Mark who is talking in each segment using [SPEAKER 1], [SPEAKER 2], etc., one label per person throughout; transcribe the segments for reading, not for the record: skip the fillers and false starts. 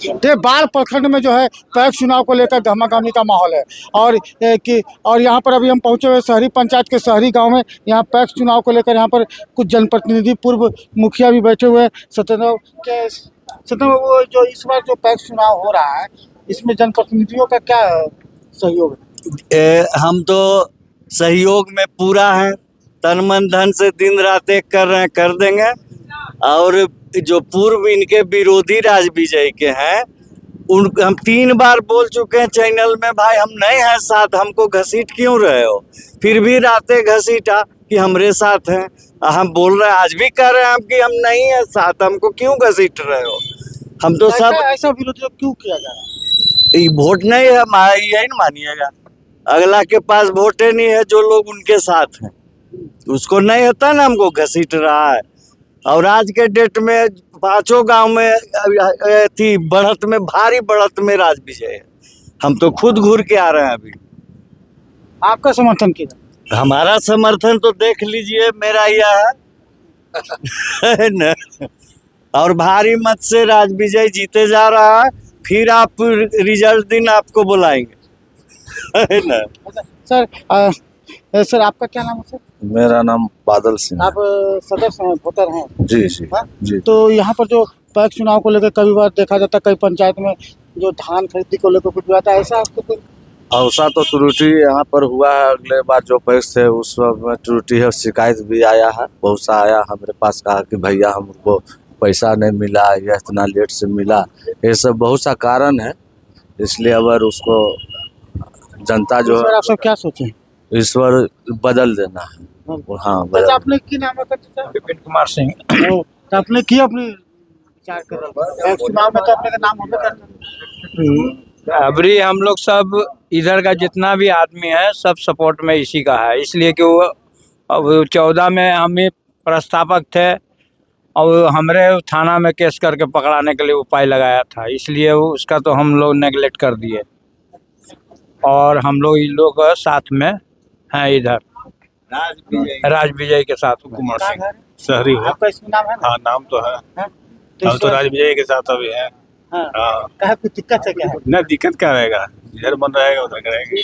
[SPEAKER 1] ये बाढ़ प्रखंड में जो है पैक्स चुनाव को लेकर गहमागहमी का माहौल है। और यहाँ पर अभी हम पहुँचे हुए शहरी पंचायत के शहरी गांव में। यहाँ पैक्स चुनाव को लेकर यहाँ पर कुछ जनप्रतिनिधि, पूर्व मुखिया भी बैठे हुए हैं। सत्येंद्र बाबू, जो इस बार जो पैक्स चुनाव हो रहा है, इसमें जनप्रतिनिधियों का क्या सहयोग है?
[SPEAKER 2] हम तो सहयोग में पूरा है, तन मन धन से दिन रात एक कर रहे हैं, कर देंगे। और जो पूर्व इनके विरोधी राज विजय के हैं, उन हम 3 बार बोल चुके हैं चैनल में, भाई हम नहीं हैं साथ, हमको घसीट क्यों रहे हो? फिर भी रातें घसीटा कि हमरे साथ हैं। हम बोल रहे हैं, आज भी कह रहे हैं हम कि हम नहीं है साथ, हमको क्यों घसीट रहे हो? हम तो सब
[SPEAKER 1] ऐसा विरोध क्यों किया जा रहा है?
[SPEAKER 2] वोट नहीं है, यही ना मानिएगा। अगला के पास वोटे नहीं है, जो लोग उनके साथ हैं उसको नहीं होता ना, हमको घसीट रहा है। और आज के डेट में 5 गांव में थी बढ़त में, भारी बढ़त में राज विजय है। हम तो खुद घूर के आ रहे हैं अभी।
[SPEAKER 1] आपका समर्थन किया?
[SPEAKER 2] हमारा समर्थन तो देख लीजिए, मेरा यह है न। और भारी मत से राज विजय जीते जा रहा है। फिर आप रिजल्ट दिन आपको बुलाएंगे, है न।
[SPEAKER 1] सर आपका क्या नाम है सर?
[SPEAKER 3] मेरा नाम बादल सिंह।
[SPEAKER 1] आप सदस्य हैं, वोटर हैं?
[SPEAKER 3] जी जी जी।
[SPEAKER 1] तो यहाँ पर जो पैक्स चुनाव को लेकर कई बार देखा जाता है, कई पंचायत में जो धान खरीदी को लेकर कुछ आता है, ऐसा आपको कोई?
[SPEAKER 3] ऐसा तो त्रुटि यहाँ पर हुआ है। अगले बार जो पैक्स थे उस में त्रुटि है, शिकायत भी आया है, बहुत सा आया हमारे पास, कहा कि भैया हमको पैसा नहीं मिला या इतना लेट से मिला। ये सब बहुत सा कारण है, इसलिए अगर उसको जनता जो है,
[SPEAKER 1] आप सब क्या सोचें?
[SPEAKER 3] ईश्वर बदल देना है। हाँ बदल।
[SPEAKER 1] आपने की नाम है?
[SPEAKER 4] विपिन कुमार सिंह।
[SPEAKER 1] तो आपने की अपनी विचार कर रहे हैं चुनाव में, तो अपने का नाम होगा करना।
[SPEAKER 4] अभी हम लोग सब इधर का जितना भी आदमी है सब सपोर्ट में इसी का है, इसलिए कि वो अब 14 में हम ही प्रस्तावक थे और हमरे थाना में केस करके पकड़ाने के लिए उपाय लगाया था, इसलिए उसका तो हम लोग नेगलेक्ट कर दिए। और हम लोग इन लोग साथ में हैं इधर, राज विजय के साथ।
[SPEAKER 5] कुमार सिंह शहरी है।
[SPEAKER 1] आपका इसमें नाम है ना?
[SPEAKER 5] हाँ नाम तो है।
[SPEAKER 1] तो
[SPEAKER 5] हम तो राज विजय के साथ अभी है। हाँ।
[SPEAKER 1] कहा कुछ दिक्कत है क्या है?
[SPEAKER 5] न दिक्कत क्या रहेगा, इधर बन रहेगा उधर करेंगे।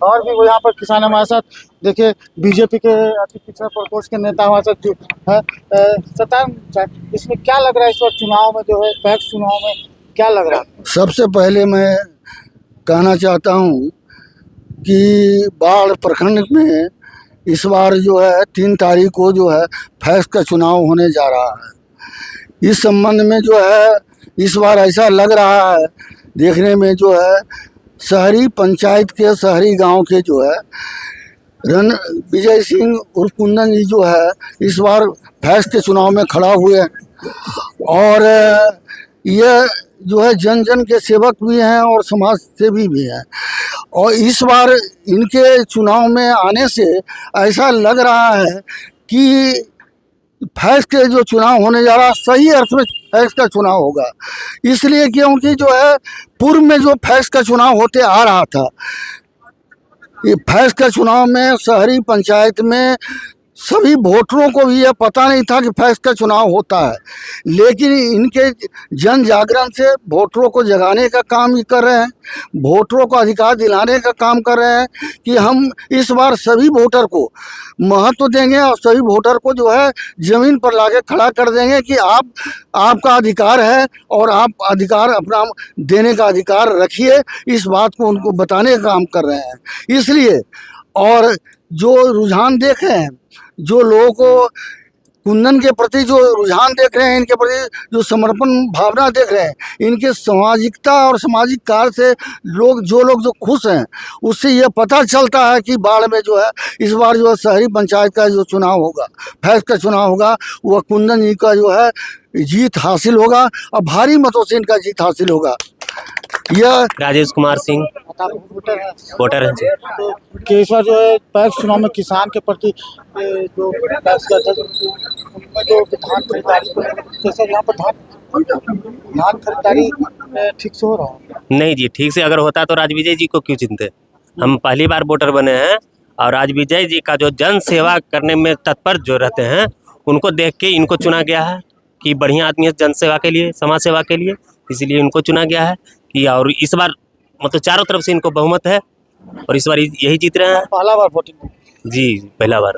[SPEAKER 1] और भी यहाँ पर किसान हमारे साथ, देखिए बीजेपी के अति पिछड़ा प्रकोष्ठ के नेता हमारे साथ जो है। सत्तान, इसमें क्या लग रहा है इस बार चुनाव में जो है, पैक्स चुनाव में क्या लग रहा है?
[SPEAKER 6] सबसे पहले मैं कहना चाहता हूँ कि बाढ़ प्रखंड में इस बार जो है 3 तारीख को जो है पैक्स का चुनाव होने जा रहा है। इस संबंध में जो है इस बार ऐसा लग रहा है देखने में, जो है शहरी पंचायत के शहरी गांव के जो है रण विजय सिंह उर्फ कुंदन जी जो है इस बार पैक्स के चुनाव में खड़ा हुए हैं। और ये जो है जन जन के सेवक भी हैं और समाज सेवी भी हैं। और इस बार इनके चुनाव में आने से ऐसा लग रहा है कि पैक्स के जो चुनाव होने जा रहा है सही अर्थ में पैक्स का चुनाव होगा। इसलिए क्योंकि जो है पूर्व में जो पैक्स का चुनाव होते आ रहा था, ये पैक्स का चुनाव में शहरी पंचायत में सभी वोटरों को भी यह पता नहीं था कि पैक्स का चुनाव होता है, लेकिन इनके जन जागरण से वोटरों को जगाने का काम ही कर रहे हैं, वोटरों को अधिकार दिलाने का काम कर रहे हैं कि हम इस बार सभी वोटर को महत्व देंगे और सभी वोटर को जो है ज़मीन पर लाके खड़ा कर देंगे कि आपका अधिकार है और आप अधिकार अपना देने का अधिकार रखिए। इस बात को उनको बताने का काम कर रहे हैं। इसलिए और जो रुझान देख रहे हैं, जो लोगों को कुंदन के प्रति जो रुझान देख रहे हैं, इनके प्रति जो समर्पण भावना देख रहे हैं, इनके सामाजिकता और सामाजिक कार्य से लोग जो खुश हैं, उससे यह पता चलता है कि बाढ़ में जो है इस बार जो है शहरी पंचायत का जो चुनाव होगा, पैक्स का चुनाव होगा, वह कुंदन जी का जो है जीत हासिल होगा और भारी मतों से इनका जीत हासिल होगा। यह
[SPEAKER 7] राजेश कुमार सिंह वोटर है जी।
[SPEAKER 1] तो कि इस बार जो है पैक्स चुनाव में किसान के प्रति जो पैक्स का था, उनमें जो धान खरीदारी को जैसे यहाँ पर धान खरीदारी ठीक से हो रहा है?
[SPEAKER 7] नहीं जी, ठीक से अगर होता तो राज विजय जी को क्यों चिंते। हम पहली बार वोटर बने हैं और राज विजय जी का जो जन सेवा करने में तत्पर जो रहते हैं, उनको देख के इनको चुना गया है कि बढ़िया आदमी है जन सेवा के लिए, समाज सेवा के लिए, इसीलिए उनको चुना गया है कि और इस बार मतलब चारों तरफ से इनको बहुमत है और इस बार यही जीत रहे हैं।
[SPEAKER 1] पहला बार वोटिंग
[SPEAKER 7] जी पहला बार।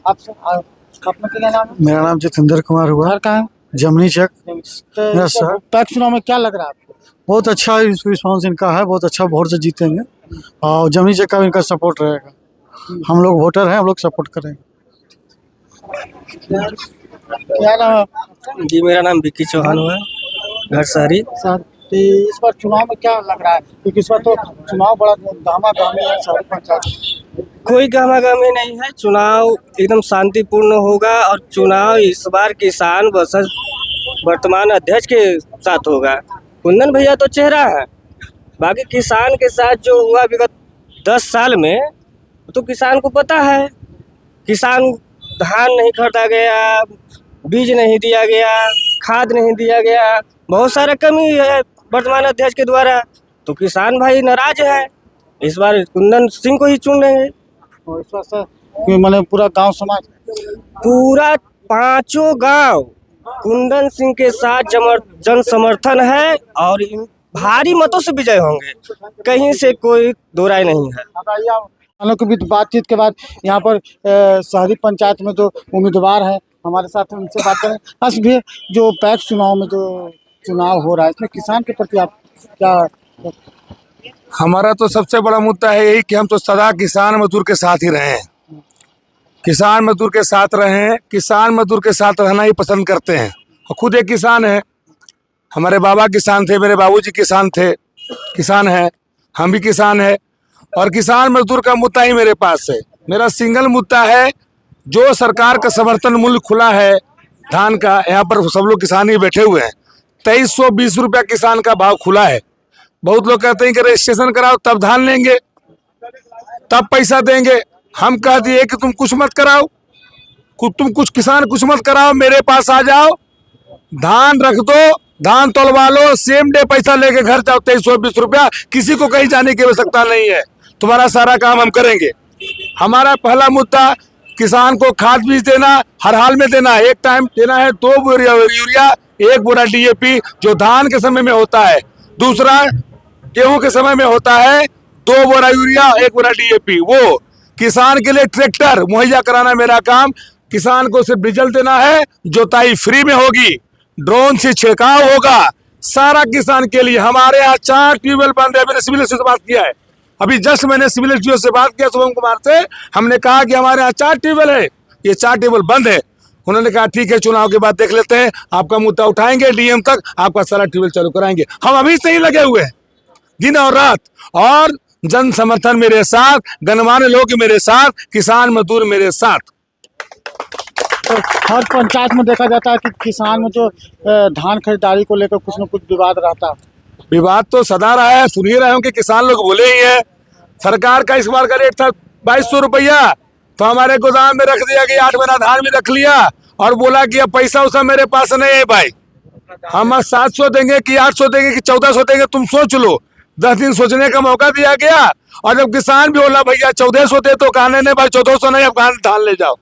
[SPEAKER 1] आपसे अपना क्या नाम है?
[SPEAKER 6] मेरा नाम जितेंद्र कुमार हुआ,
[SPEAKER 1] घर कहाँ है?
[SPEAKER 6] जमनी चक।
[SPEAKER 1] तो
[SPEAKER 6] यस सर।
[SPEAKER 1] पैक्स चुनाव में क्या लग रहा है आपको?
[SPEAKER 6] बहुत अच्छा रिस्पॉन्स इनका है, बहुत अच्छा वोट से जीतेंगे और जमनी चक का इनका सपोर्ट रहेगा। हम लोग वोटर हैं, हम लोग सपोर्ट करेंगे।
[SPEAKER 1] क्या नाम है?
[SPEAKER 8] जी मेरा नाम विक्की चौहान हुआ, घर शहरी।
[SPEAKER 1] सर तो इस बार चुनाव में क्या लग रहा है, क्योंकि इस बार तो चुनाव बड़ा दामा दामी है शहरी पंचायत।
[SPEAKER 8] कोई गहमा-गहमी नहीं है, चुनाव एकदम शांतिपूर्ण होगा और चुनाव इस बार किसान वर्सेस वर्तमान अध्यक्ष के साथ होगा। कुंदन भैया तो चेहरा है, बाकी किसान के साथ जो हुआ विगत 10 साल में तो किसान को पता है, किसान धान नहीं खरीदा गया, बीज नहीं दिया गया, खाद नहीं दिया गया, बहुत सारा कमी है वर्तमान अध्यक्ष के द्वारा, तो किसान भाई नाराज है। इस बार कुंदन सिंह को ही चुन लेंगे।
[SPEAKER 1] और इस बार सर मैंने पूरा गांव समाज,
[SPEAKER 8] पूरा 5 गांव कुंदन सिंह के साथ जन समर्थन है और भारी मतों से विजय होंगे, कहीं से कोई दो राय नहीं है।
[SPEAKER 1] किसानों के बीच बातचीत के बाद यहाँ पर शहरी पंचायत में जो उम्मीदवार हैं हमारे साथ हैं, उनसे बात करें। बस भी जो पैक्स चुनाव में जो चुनाव हो रहा है इसमें किसान के प्रति आप क्या?
[SPEAKER 9] हमारा तो सबसे बड़ा मुद्दा है यही कि हम तो सदा किसान मजदूर के साथ ही रहे हैं, किसान मजदूर के साथ रहें, किसान मजदूर के साथ रहना ही पसंद करते हैं। और खुद एक किसान है, हमारे बाबा किसान थे, मेरे बाबूजी किसान थे, किसान है, हम भी किसान है और किसान मजदूर का मुद्दा ही मेरे पास है। मेरा सिंगल मुद्दा है, जो सरकार का समर्थन मूल्य खुला है धान का, यहाँ पर सब लोग किसान ही बैठे हुए हैं, 2320 रुपया किसान का भाव खुला है। बहुत लोग कहते हैं कि रजिस्ट्रेशन कराओ तब धान लेंगे, तब पैसा देंगे। हम कह दिए कि तुम कुछ मत कराओ, तुम कुछ किसान कुछ मत कराओ, मेरे पास आ जाओ, धान रख दो, धान तोलवा लो, सेम डे पैसा लेके घर जाओ, 2320 रुपया, किसी को कहीं जाने की आवश्यकता नहीं है, तुम्हारा सारा काम हम करेंगे। हमारा पहला मुद्दा किसान को खाद बीज देना, हर हाल में देना, एक टाइम देना है 2 बोरा यूरिया, 1 बोरा DAP जो धान के समय में होता है। दूसरा गेहूं के समय में होता है 2 बोरा यूरिया, 1 बोरा DAP। वो किसान के लिए ट्रैक्टर मुहैया कराना मेरा काम। किसान को सिर्फ डीजल देना है, जोताई फ्री में होगी, ड्रोन से छिड़काव होगा, सारा किसान के लिए। हमारे यहाँ 4 ट्यूबवेल बंद है, मैंने सिविल इंजीनियर से बात किया है, अभी जस्ट मैंने सिविल इंजीनियर से बात किया शुभम कुमार से, हमने कहा कि हमारे यहाँ 4 ट्यूबवेल है, ये 4 ट्यूबवेल बंद है। उन्होंने कहा ठीक है, चुनाव के बाद देख लेते हैं, आपका मुद्दा उठाएंगे, DM तक आपका सारा ट्यूबवेल चालू कराएंगे। हम अभी से ही लगे हुए हैं दिन और रात, और जन समर्थन मेरे साथ, गणमान्य लोग मेरे साथ, किसान मजदूर मेरे साथ।
[SPEAKER 1] तो हर पंचायत में देखा जाता है कि किसान में जो धान खरीदारी को लेकर कुछ न कुछ विवाद रहता है।
[SPEAKER 9] विवाद तो सदा रहा है, सुन ही रहे हो कि किसान लोग बोले ही है। सरकार का इस बार का रेट था 2200 रुपया, तो हमारे गोदाम में रख दिया कि 8 महीना धान भी रख लिया और बोला कि अब पैसा उसा मेरे पास नहीं है भाई, हम 700 देंगे कि 800 देंगे कि 1400 देंगे, तुम सोच लो। 10 दिन सोचने का मौका दिया गया, और जब किसान भी बोला भैया 1400 दे, तो कहने नहीं भाई 1400 नहीं, अब कहाँ धान ले जाओ।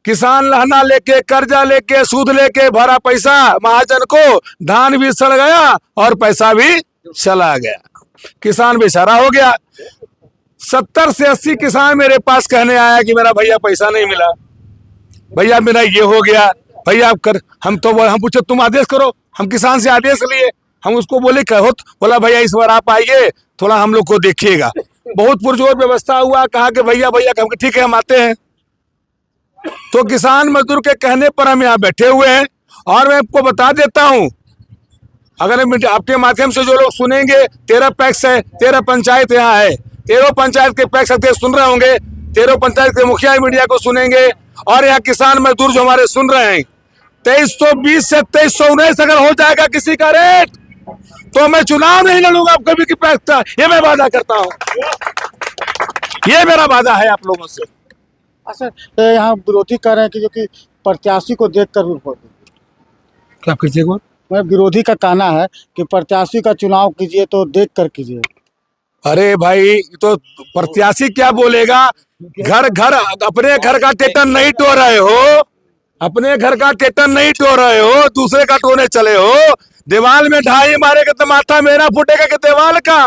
[SPEAKER 9] किसान लहना लेके, कर्जा लेके, सूद लेके भरा पैसा महाजन को, धान भी सड़ गया और पैसा भी चला गया, किसान बेचारा हो गया। 70 से 80 किसान मेरे पास कहने आया कि मेरा भैया पैसा नहीं मिला, भैया मेरा ये हो गया, भैया आप कर। हम पूछे तुम आदेश करो, हम किसान से आदेश लिए, हम उसको बोले कहो, बोला भैया इस बार आप आइए, थोड़ा हम लोग को देखिएगा। बहुत पुरजोर व्यवस्था हुआ, कहा कि भैया हम ठीक है हम आते हैं। तो किसान मजदूर के कहने पर हम यहाँ बैठे हुए हैं। और मैं आपको बता देता हूँ, अगर आपके माध्यम से जो लोग सुनेंगे, 13 पैक्स है, 13 पंचायत यहाँ है, 13 पंचायत के पैक्स सुन रहे होंगे, 13 पंचायत के मुखिया मीडिया को सुनेंगे, और यहाँ किसान मजदूर जो हमारे सुन रहे हैं, 2320 से 2319 अगर हो जाएगा किसी का रेट, तो मैं चुनाव नहीं लड़ूंगा आप कभी की पैक्स, ये मैं वादा करता हूँ, ये मेरा वादा है आप लोगों से।
[SPEAKER 1] अच्छा, यहाँ विरोधी कह रहे हैं कि जो कि प्रत्याशी को देख कर वोट,
[SPEAKER 9] क्या कीजिएगा?
[SPEAKER 1] मैं विरोधी का कहना है कि प्रत्याशी का चुनाव कीजिए तो देख कर कीजिए।
[SPEAKER 9] अरे भाई, तो प्रत्याशी क्या बोलेगा? घर घर अपने घर का टेटन नहीं टो रहे हो, अपने घर का टेटन नहीं टो रहे हो, दूसरे का टोने चले हो। दीवार में ढाई मारेगा तो माथा मेरा फूटेगा कि दीवार का?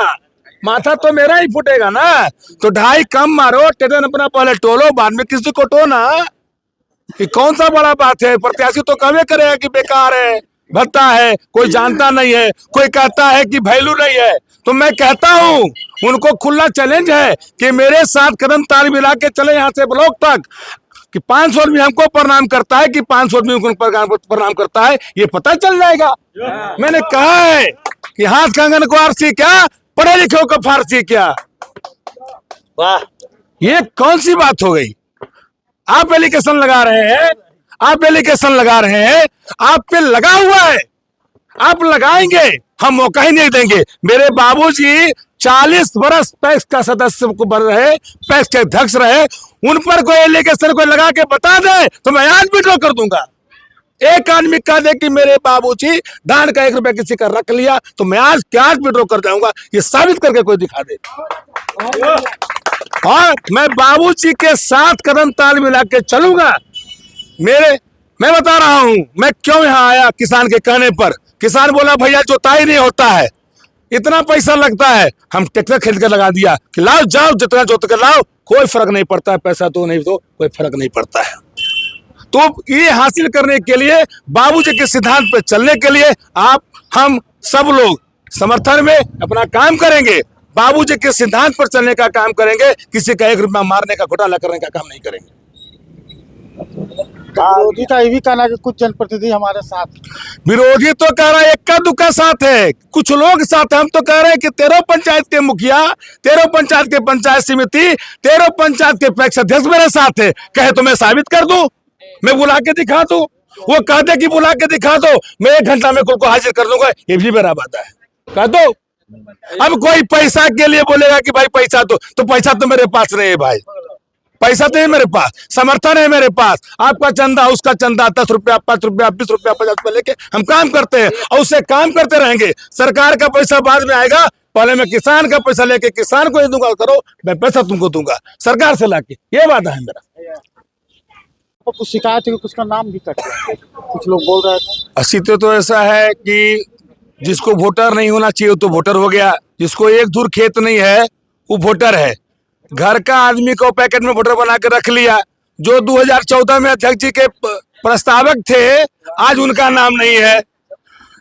[SPEAKER 9] माथा तो मेरा ही फूटेगा ना। तो ढाई कम मारो, टेटन अपना पहले टोलो, बाद में किसी को टोना। ये कौन सा बड़ा बात है? प्रत्याशी तो कभी करेगा कि बेकार है, भत्ता है, कोई जानता नहीं है, कोई कहता है कि वैल्यू नहीं है। तो मैं कहता हूँ उनको खुला चैलेंज है कि मेरे साथ कदम ताल मिला के चले यहाँ से ब्लॉक तक, कि 500 आदमी हमको प्रणाम करता है कि 500 आदमी उनको प्रणाम करता है, ये पता चल जाएगा। मैंने कहा है कि हाथ कंगन को आरसी क्या, पढ़े लिखे को फारसी क्या।
[SPEAKER 2] वाह,
[SPEAKER 9] ये कौन सी बात हो गई? आप एलिगेशन लगा रहे हैं, आप एलिगेशन लगा रहे हैं, आप पे लगा हुआ है, आप लगाएंगे, हम मौका ही नहीं देंगे। मेरे बाबूजी 40 बरस पैक्स का सदस्य को बन रहे, पैक्स के अध्यक्ष रहे, उन पर कोई एलिगेशन कोई लगा के बता दे तो मैं आज विड्रॉ कर दूंगा। एक आदमी कह दे कि मेरे बाबूजी धान का 1 रुपया किसी का रख लिया तो मैं आज क्या विड्रॉ कर जाऊंगा, ये साबित करके कोई दिखा दे। और मैं बाबूजी के साथ कदम ताल मिला के चलूंगा। मैं बता रहा हूं मैं क्यों यहाँ आया। किसान के कहने पर किसान बोला भैया जोताई नहीं होता है, इतना पैसा लगता है, हम ट्रैक्टर खरीद कर लगा दिया कि लाओ जाओ जितना जोत कर लाओ, कोई फर्क नहीं पड़ता है, पैसा तो नहीं तो कोई फर्क नहीं पड़ता है। तो ये हासिल करने के लिए, बाबूजी के सिद्धांत पर चलने के लिए आप हम सब लोग समर्थन में अपना काम करेंगे, बाबूजी के सिद्धांत पर चलने का काम करेंगे, किसी का 1 रुपया मारने का घोटाला करने का काम नहीं करेंगे।
[SPEAKER 1] विरोधी का ये भी कहना है कि कुछ जनप्रतिनिधि हमारे साथ।
[SPEAKER 9] विरोधी तो कह रहा है इक्का दुक्का साथ है, कुछ लोग साथ है। हम तो कह रहे हैं कि 13 पंचायत के मुखिया, 13 पंचायत के पंचायत समिति, 13 पंचायत के पैक्स अध्यक्ष मेरे साथ है। कहे तो मैं साबित कर दूं, मैं बुला के दिखा दूं। वो कहते कि बुला के दिखा दो, मैं 1 घंटा में को हाजिर कर दूंगा, ये भी मेरा वादा है, कह दो। अब कोई पैसा के लिए बोलेगा कि भाई पैसा तो पैसा तो मेरे पास नहीं है भाई, पैसा तो है मेरे पास, समर्थन है मेरे पास। आपका चंदा, उसका चंदा, 10 रुपया, 5 रुपया, 20 रुपया, 50 रुपया लेके हम काम करते हैं और उससे काम करते रहेंगे। सरकार का पैसा बाद में आएगा, पहले मैं किसान का पैसा लेके किसान को दूंगा, करो मैं पैसा तुमको दूंगा सरकार से लाके, ये वादा है मेरा।
[SPEAKER 1] तो कुछ शिकायत है कि कुछ का नाम भी कट गया, कुछ लोग बोल रहे थे।
[SPEAKER 9] अस्तित्व तो ऐसा है कि जिसको वोटर नहीं होना चाहिए तो वोटर हो गया, जिसको 1 धूर खेत नहीं है वो वोटर है। घर का आदमी को पैकेट में वोटर बना के रख लिया। जो 2014 में अध्यक्ष जी के प्रस्तावक थे, आज उनका नाम नहीं है।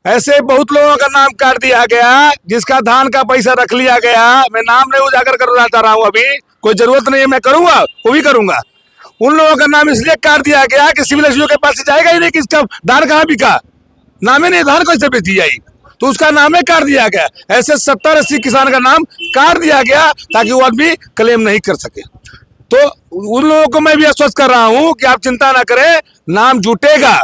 [SPEAKER 9] ऐसे बहुत लोगों का नाम काट दिया गया, जिसका धान का पैसा रख लिया गया। मैं नाम नहीं उजागर करना चाह रहा हूँ, अभी कोई जरूरत नहीं है, मैं करूंगा, वो भी करूंगा। उन लोगों का नाम इसलिए काट दिया गया कि सिविल एसडीओ के पास जाएगा ही नहीं कि इसका धान कहाँ बिका, नामे नहीं, धान कैसे बेची जाएगी, तो उसका नाम ही काट दिया गया। ऐसे 70-80 किसान का नाम काट दिया गया ताकि वो आदमी क्लेम नहीं कर सके। तो उन लोगों को मैं भी आश्वस्त कर रहा हूं कि आप चिंता ना करें, नाम जुटेगा।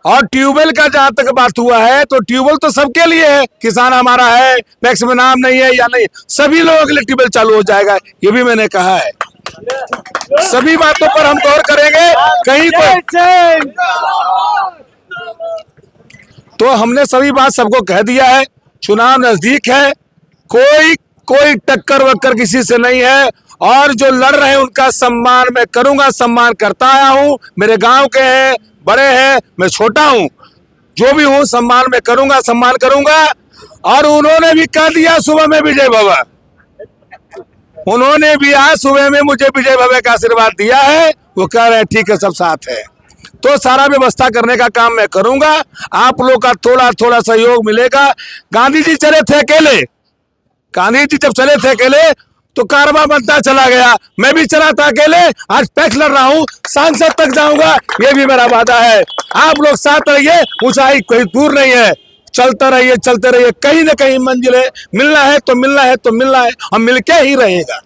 [SPEAKER 9] और ट्यूबवेल का जहां तक बात हुआ है, तो ट्यूबवेल तो सबके लिए है, किसान हमारा है, पैक्स में नाम नहीं है या नहीं, सभी लोगों के लिए ट्यूबवेल चालू हो जाएगा, ये भी मैंने कहा है। सभी बातों पर हम गौर करेंगे। कहीं कोई तो हमने सभी बात सबको कह दिया है। चुनाव नजदीक है, कोई टक्कर वक्कर किसी से नहीं है। और जो लड़ रहे हैं उनका सम्मान मैं करूंगा, सम्मान करता आया हूं। मेरे गांव के हैं, बड़े हैं, मैं छोटा हूं, जो भी हूं सम्मान मैं करूंगा, सम्मान करूंगा। और उन्होंने भी कह दिया सुबह में विजय भव, उन्होंने भी आज सुबह में मुझे विजय भव का आशीर्वाद दिया है। वो कह रहे हैं ठीक है, सब साथ है। तो सारा व्यवस्था करने का काम मैं करूंगा, आप लोग का थोड़ा थोड़ा सहयोग मिलेगा। गांधी जी चले थे अकेले, गांधी जी जब चले थे अकेले तो कारवां बनता चला गया, मैं भी चला था अकेले, आज पैक्स लड़ रहा हूं, सांसद तक जाऊंगा, ये भी मेरा वादा है। आप लोग साथ रहिए, ऊंचाई कोई दूर नहीं है, चलते रहिए, चलते रहिए, कहीं ना कहीं मंजिल है। मिलना है तो मिलना है तो मिलना है, हम मिलके ही रहेगा।